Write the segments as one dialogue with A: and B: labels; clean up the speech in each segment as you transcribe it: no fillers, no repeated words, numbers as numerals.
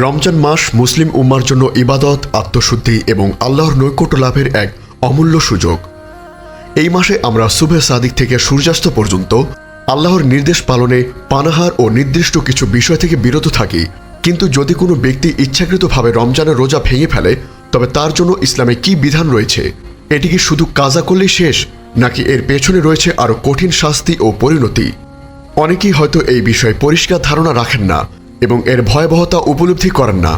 A: রমজান মাস মুসলিম উম্মার জন্য ইবাদত, আত্মশুদ্ধি এবং আল্লাহর নৈকট্য লাভের এক অমূল্য সুযোগ। এই মাসে আমরা সুবহে সাদিক থেকে সূর্যাস্ত পর্যন্ত আল্লাহর নির্দেশ পালনে পানাহার ও নির্দিষ্ট কিছু বিষয় থেকে বিরত থাকি। কিন্তু যদি কোনো ব্যক্তি ইচ্ছাকৃতভাবে রমজানের রোজা ভেঙে ফেলে, তবে তার জন্য ইসলামে কি বিধান রয়েছে? এটি কি শুধু কাজা করলেই শেষ, নাকি এর পেছনে রয়েছে আরও কঠিন শাস্তি ও পরিণতি? অনেকেই হয়তো এই বিষয়ে পরিষ্কার ধারণা রাখেন না এবং এর ভয়াবহতা উপলব্ধি করেন না।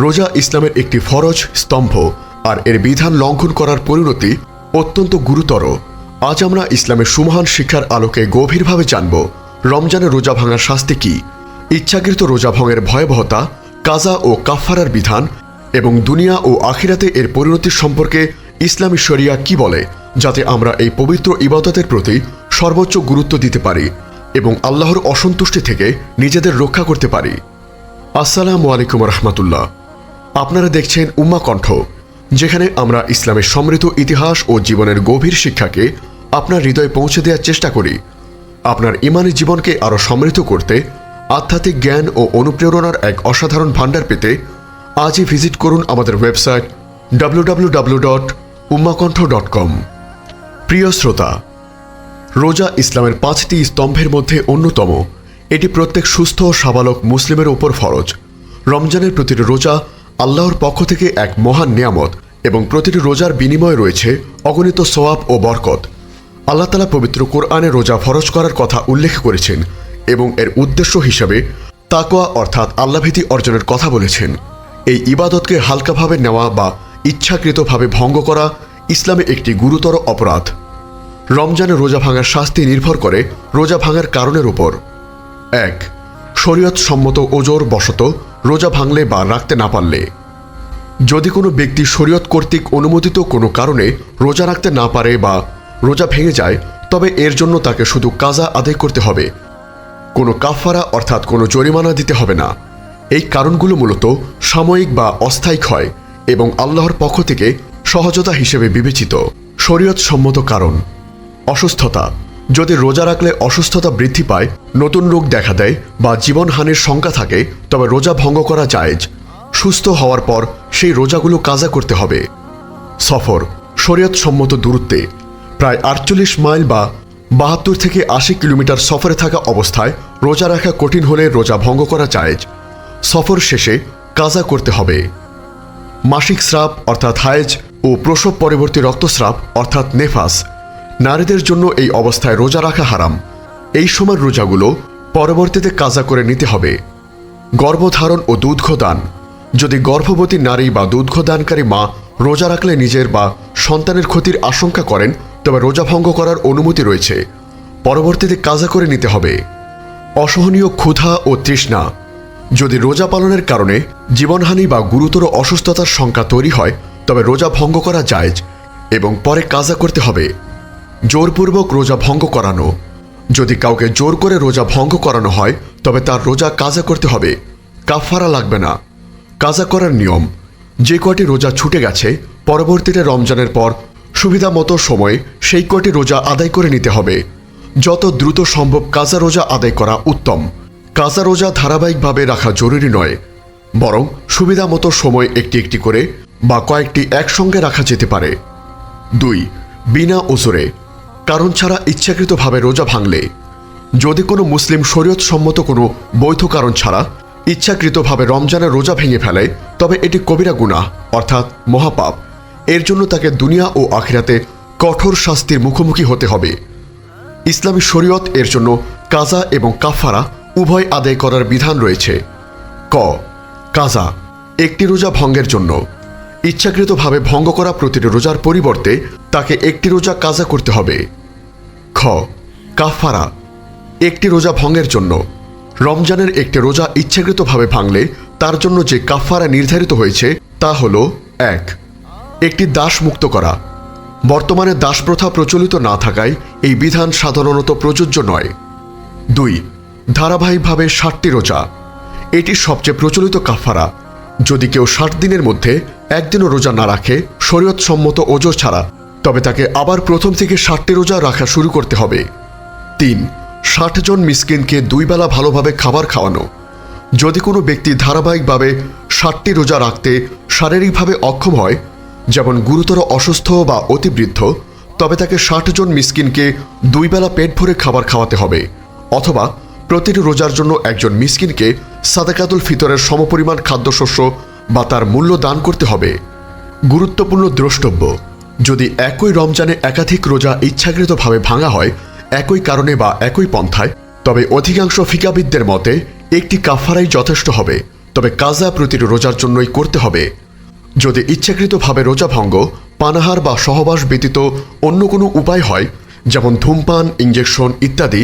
A: রোজা ইসলামের একটি ফরজ স্তম্ভ, আর এর বিধান লঙ্ঘন করার পরিণতি অত্যন্ত গুরুতর। আজ আমরা ইসলামের সুমহান শিক্ষার আলোকে গভীরভাবে জানব রমজানে রোজা ভাঙার শাস্তি কি, ইচ্ছাকৃত রোজা ভঙ্গের ভয়াবহতা, কাজা ও কাফফারার বিধান এবং দুনিয়া ও আখিরাতে এর পরিণতির সম্পর্কে ইসলামী শরিয়া কি বলে, যাতে আমরা এই পবিত্র ইবাদতের প্রতি সর্বোচ্চ গুরুত্ব দিতে পারি এবং আল্লাহর অসন্তুষ্টি থেকে নিজেদের রক্ষা করতে পারি। আসসালামু আলাইকুম রহমতুল্লাহ। আপনারা দেখছেন উম্মা কণ্ঠ, যেখানে আমরা ইসলামের সমৃদ্ধ ইতিহাস ও জীবনের গভীর শিক্ষাকে আপনার হৃদয়ে পৌঁছে দেওয়ার চেষ্টা করি। আপনার ইমানি জীবনকে আরও সমৃদ্ধ করতে, আধ্যাত্মিক জ্ঞান ও অনুপ্রেরণার এক অসাধারণ ভাণ্ডার পেতে আজই ভিজিট করুন আমাদের ওয়েবসাইট www.ummakantho.com। প্রিয় শ্রোতা, রোজা ইসলামের 5টি স্তম্ভের মধ্যে অন্যতম। এটি প্রত্যেক সুস্থ ও সাবালক মুসলিমের উপর ফরজ। রমজানের প্রতিটি রোজা আল্লাহর পক্ষ থেকে এক মহান নিয়ামত এবং প্রতিটি রোজার বিনিময়ে রয়েছে অগণিত সওয়াব ও বরকত। আল্লাহ তাআলা পবিত্র কোরআনে রোজা ফরজ করার কথা উল্লেখ করেছেন এবং এর উদ্দেশ্য হিসাবে তাকওয়া অর্থাৎ আল্লাহভীতি অর্জনের কথা বলেছেন। এই ইবাদতকে হালকাভাবে নেওয়া বা ইচ্ছাকৃতভাবে ভঙ্গ করা ইসলামে একটি গুরুতর অপরাধ। রমজানে রোজা ভাঙার শাস্তি নির্ভর করে রোজা ভাঙার কারণের উপর। 1. শরীয়ত সম্মত ওজর বশত রোজা ভাঙলে বা রাখতে না পারলে। যদি কোনো ব্যক্তি শরীয়ত কর্তৃক অনুমোদিত কোনো কারণে রোজা রাখতে না পারে বা রোজা ভেঙে যায়, তবে এর জন্য তাকে শুধু কাজা আদায় করতে হবে, কোনো কাফফারা অর্থাৎ কোনো জরিমানা দিতে হবে না। এই কারণগুলো মূলত সাময়িক বা অস্থায়ী হয় এবং আল্লাহর পক্ষ থেকে সহজতা হিসেবে বিবেচিত। শরীয়ত সম্মত কারণ: অসুস্থতা। যদি রোজা রাখলে অসুস্থতা বৃদ্ধি পায়, নতুন রোগ দেখা দেয় বা জীবনহানির শঙ্কা থাকে, তবে রোজা ভঙ্গ করা জায়েজ। সুস্থ হওয়ার পর সেই রোজাগুলো কাজা করতে হবে। সফর। শরীয়ত সম্মত দূরত্বে প্রায় 48 মাইল বা 72 থেকে 80 কিলোমিটার সফরে থাকা অবস্থায় রোজা রাখা কঠিন হলে রোজা ভঙ্গ করা জায়েজ। সফর শেষে কাজা করতে হবে। মাসিক স্রাব অর্থাৎ হায়েজ ও প্রসব পরবর্তী রক্তস্রাব অর্থাৎ নেফাস। নারীদের জন্য এই অবস্থায় রোজা রাখা হারাম। এই সময় রোজাগুলো পরবর্তীতে কাজা করে নিতে হবে। গর্ভধারণ ও দুগ্ধদান। যদি গর্ভবতী নারী বা দুগ্ধদানকারী মা রোজা রাখলে নিজের বা সন্তানের ক্ষতির আশঙ্কা করেন, তবে রোজা ভঙ্গ করার অনুমতি রয়েছে, পরবর্তীতে কাজা করে নিতে হবে। অসহনীয় ক্ষুধা ও তৃষ্ণা। যদি রোজা পালনের কারণে জীবনহানি বা গুরুতর অসুস্থতার শঙ্কা তৈরি হয়, তবে রোজা ভঙ্গ করা জায়েজ এবং পরে কাজা করতে হবে। জোরপূর্বক রোজা ভঙ্গ করানো। যদি কাউকে জোর করে রোজা ভঙ্গ করানো হয়, তবে তার রোজা কাজা করতে হবে, কাফফারা লাগবে না। কাজা করার নিয়ম: যে কয়টি রোজা ছুটে গেছে, পরবর্তীতে রমজানের পর সুবিধা মতো সময়ে সেই কয়টি রোজা আদায় করে নিতে হবে। যত দ্রুত সম্ভব কাজা রোজা আদায় করা উত্তম। কাজা রোজা ধারাবাহিকভাবে রাখা জরুরি নয়, বরং সুবিধা মতো সময় একটি একটি করে বা কয়েকটি একসঙ্গে রাখা যেতে পারে। 2. বিনা ওজরে, কারণ ছাড়া ইচ্ছাকৃতভাবে রোজা ভাঙলে। যদি কোনো মুসলিম শরীয়ত সম্মত কোনো বৈধ কারণ ছাড়া ইচ্ছাকৃতভাবে রমজানের রোজা ভেঙে ফেলে, তবে এটি কবিরা গুনাহ অর্থাৎ মহাপাপ। এর জন্য তাকে দুনিয়া ও আখিরাতে কঠোর শাস্তির মুখোমুখি হতে হবে। ইসলামী শরীয়ত এর জন্য কাজা এবং কাফফারা উভয় আদায় করার বিধান রয়েছে। ক. কাজা, একটি রোজা ভঙ্গের জন্য। ইচ্ছাকৃতভাবে ভঙ্গ করা প্রতিটি রোজার পরিবর্তে তাকে একটি রোজা কাজা করতে হবে। খ. কাফফারা, একটি রোজা ভঙ্গের জন্য। রমজানের একটি রোজা ইচ্ছাকৃতভাবে ভাঙলে তার জন্য যে কাফফারা নির্ধারিত হয়েছে তা হল: 1. একটি দাস মুক্ত করা। বর্তমানে দাস প্রথা প্রচলিত না থাকায় এই বিধান সাধারণত প্রযোজ্য নয়। 2. ধারাবাহিকভাবে 60টি রোজা। এটি সবচেয়ে প্রচলিত কাফফারা। যদি কেউ 60 দিনের মধ্যে একদিনও রোজা না রাখে শরীয়ত সম্মত ওজর ছাড়া, তবে তাকে আবার প্রথম থেকে 60টি রোজা রাখা শুরু করতে হবে। 3. 60 জন মিসকিনকে 2 বেলা ভালোভাবে খাবার খাওয়ানো। যদি কোনো ব্যক্তি ধারাবাহিকভাবে 60টি রোজা রাখতে শারীরিকভাবে অক্ষম হয়, যেমন গুরুতর অসুস্থ বা অতিবৃদ্ধ, তবে তাকে 60 জন মিসকিনকে 2 বেলা পেট ভরে খাবার খাওয়াতে হবে, অথবা প্রতিটি রোজার জন্য একজন মিসকিনকে সাদাকাতুল ফিতরের সমপরিমাণ খাদ্যশস্য বা তার মূল্য দান করতে হবে। গুরুত্বপূর্ণ দ্রষ্টব্য: যদি একই রমজানে একাধিক রোজা ইচ্ছাকৃতভাবে ভাঙা হয় একই কারণে বা একই পন্থায়, তবে অধিকাংশ ফিকাবিদদের মতে একটি কাফারাই যথেষ্ট হবে, তবে কাজা প্রতিটি রোজার জন্যই করতে হবে। যদি ইচ্ছাকৃতভাবে রোজা ভঙ্গ, পানাহার বা সহবাস ব্যতীত অন্য কোনো উপায় হয়, যেমন ধূমপান, ইঞ্জেকশন ইত্যাদি,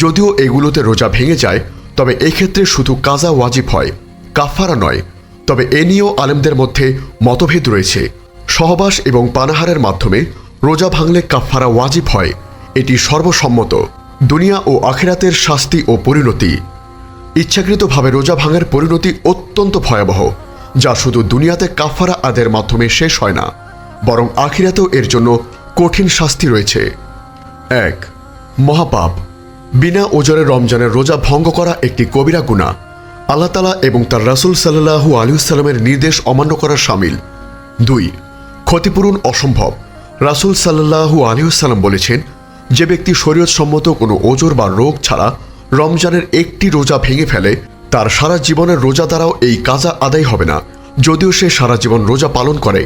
A: যদিও এগুলোতে রোজা ভেঙে যায়, তবে এক্ষেত্রে শুধু কাজা ওয়াজিব হয়, কাফারা নয়। তবে এ নিয়েও আলেমদের মধ্যে মতভেদ রয়েছে। সহবাস এবং পানাহারের মাধ্যমে রোজা ভাঙলে কাফারা ওয়াজিব হয়, এটি সর্বসম্মত। দুনিয়া ও আখিরাতের শাস্তি ও পরিণতি: ইচ্ছাকৃতভাবে রোজা ভাঙার পরিণতি অত্যন্ত ভয়াবহ, যা শুধু দুনিয়াতে কাফারা আদায়ের মাধ্যমে শেষ হয় না, বরং আখিরাতেও এর জন্য কঠিন শাস্তি রয়েছে। 1. মহাপাপ: বিনা ওজরে রমজানের রোজা ভঙ্গ করা একটি কবিরা গুনাহ। আল্লাহ তাআলা এবং তার রাসূল সাল্লাল্লাহু আলাইহি ওয়াসাল্লামের নির্দেশ অমান্য করা শামিল। 2. ক্ষতিপূরণ অসম্ভব: রাসূল সাল্লাল্লাহু আলাইহি ওয়াসাল্লাম বলেছেন, যে ব্যক্তি শরীয়তসম্মত কোনো ওজর বা রোগ ছাড়া রমজানের একটি রোজা ভেঙে ফেলে, তার সারা জীবনের রোজা দ্বারাও এই কাজা আদায় হবে না, যদিও সে সারা জীবন রোজা পালন করে।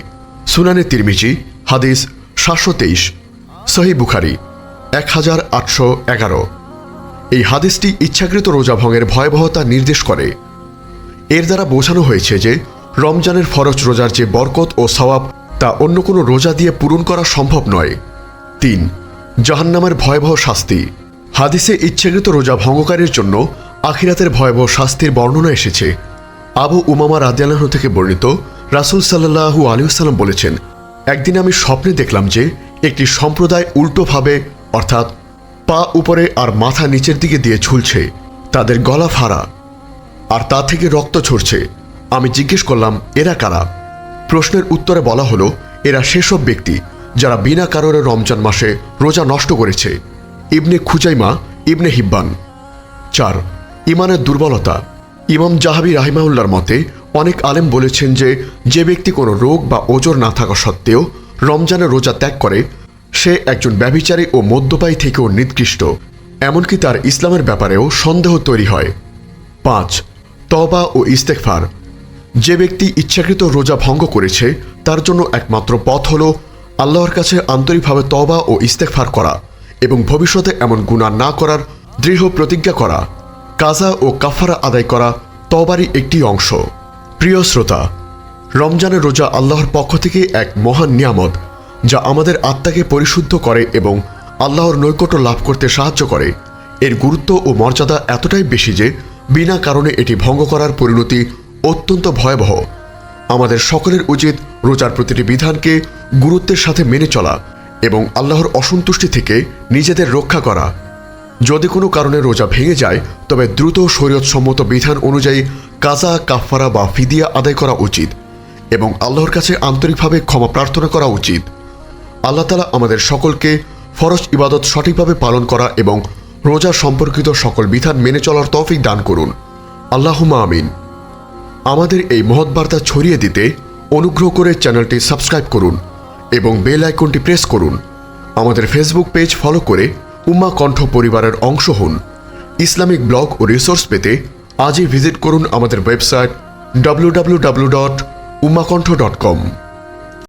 A: সুনানে তিরমিজি, হাদিস 723, সহিহ বুখারী 1811। এই হাদিসটি ইচ্ছাকৃত রোজা ভঙ্গের ভয়াবহতা নির্দেশ করে। এর দ্বারা বোঝানো হয়েছে যে রমজানের ফরজ রোজার যে বরকত ও সওয়াব, তা অন্য কোনো রোজা দিয়ে পূরণ করা সম্ভব নয়। 3. জাহান্নামের ভয়াবহ শাস্তি: হাদিসে ইচ্ছাকৃত রোজা ভঙ্গকারীর জন্য আখিরাতের ভয়াবহ শাস্তির বর্ণনা এসেছে। আবু উমামা রাদিয়াল্লাহু থেকে বর্ণিত, রাসূল সাল্লাল্লাহু আলাইহি ওয়াসাল্লাম বলেছেন, একদিন আমি স্বপ্নে দেখলাম যে একটি সম্প্রদায় উল্টোভাবে, অর্থাৎ পা উপরে আর মাথা নিচের দিকে দিয়ে ঝুলছে, তাদের গলা ফাড়া, আর তা থেকে রক্ত ঝরছে। আমি জিজ্ঞেস করলাম, এরা কারা? প্রশ্নের উত্তরে বলা হলো, এরা সেসব ব্যক্তি যারা বিনা কারণে রমজান মাসে রোজা নষ্ট করেছে। ইবনে খুজাইমা, ইবনে হিব্বান। 4. ইমানের দুর্বলতা: ইমাম জাহাবি রাহিমাহুল্লাহর মতে অনেক আলেম বলেছেন যে যে ব্যক্তি কোনো রোগ বা ওজর না থাকা সত্ত্বেও রমজানে রোজা ত্যাগ করে, সে একজন ব্যভিচারী ও মদ্যপায়ী থেকেও নিকৃষ্ট, এমনকি তার ইসলামের ব্যাপারেও সন্দেহ তৈরি হয়। 5. তওবা ও ইস্তেগফার: যে ব্যক্তি ইচ্ছাকৃত রোজা ভঙ্গ করেছে, তার জন্য একমাত্র পথ হল আল্লাহর কাছে আন্তরিকভাবে তওবা ও ইস্তেগফার করা এবং ভবিষ্যতে এমন গুনাহ না করার দৃঢ় প্রতিজ্ঞা করা। কাজা ও কাফারা আদায় করা তওবারই একটি অংশ। প্রিয় শ্রোতা, রমজানের রোজা আল্লাহর পক্ষ থেকে এক মহান নিয়ামত, যা আমাদের আত্মাকে পরিশুদ্ধ করে এবং আল্লাহর নৈকট্য লাভ করতে সাহায্য করে। এর গুরুত্ব ও মর্যাদা এতটাই বেশি যে বিনা কারণে এটি ভঙ্গ করার পরিণতি অত্যন্ত ভয়াবহ। আমাদের সকলের উচিত রোজার প্রতিটি বিধানকে গুরুত্বের সাথে মেনে চলা এবং আল্লাহর অসন্তুষ্টি থেকে নিজেদের রক্ষা করা। যদি কোনো কারণে রোজা ভেঙে যায়, তবে দ্রুত শরীয়তসম্মত বিধান অনুযায়ী কাজা, কাফারা বা ফিদিয়া আদায় করা উচিত এবং আল্লাহর কাছে আন্তরিকভাবে ক্ষমা প্রার্থনা করা উচিত। আল্লাহ তাআলা আমাদের সকলকে ফরজ ইবাদত সঠিকভাবে পালন করা এবং রোজা সম্পর্কিত সকল বিধান মেনে চলার তৌফিক দান করুন। আল্লাহুম্মা আমিন। আমাদের এই মহৎ বার্তা ছড়িয়ে দিতে অনুগ্রহ করে চ্যানেলটি সাবস্ক্রাইব করুন এবং বেল আইকনটি প্রেস করুন। আমাদের ফেসবুক পেজ ফলো করে উম্মাহ কণ্ঠ পরিবারের অংশ হন। ইসলামিক ব্লগ ও রিসোর্স পেতে আজই ভিজিট করুন আমাদের ওয়েবসাইট www.ummahkontho.com।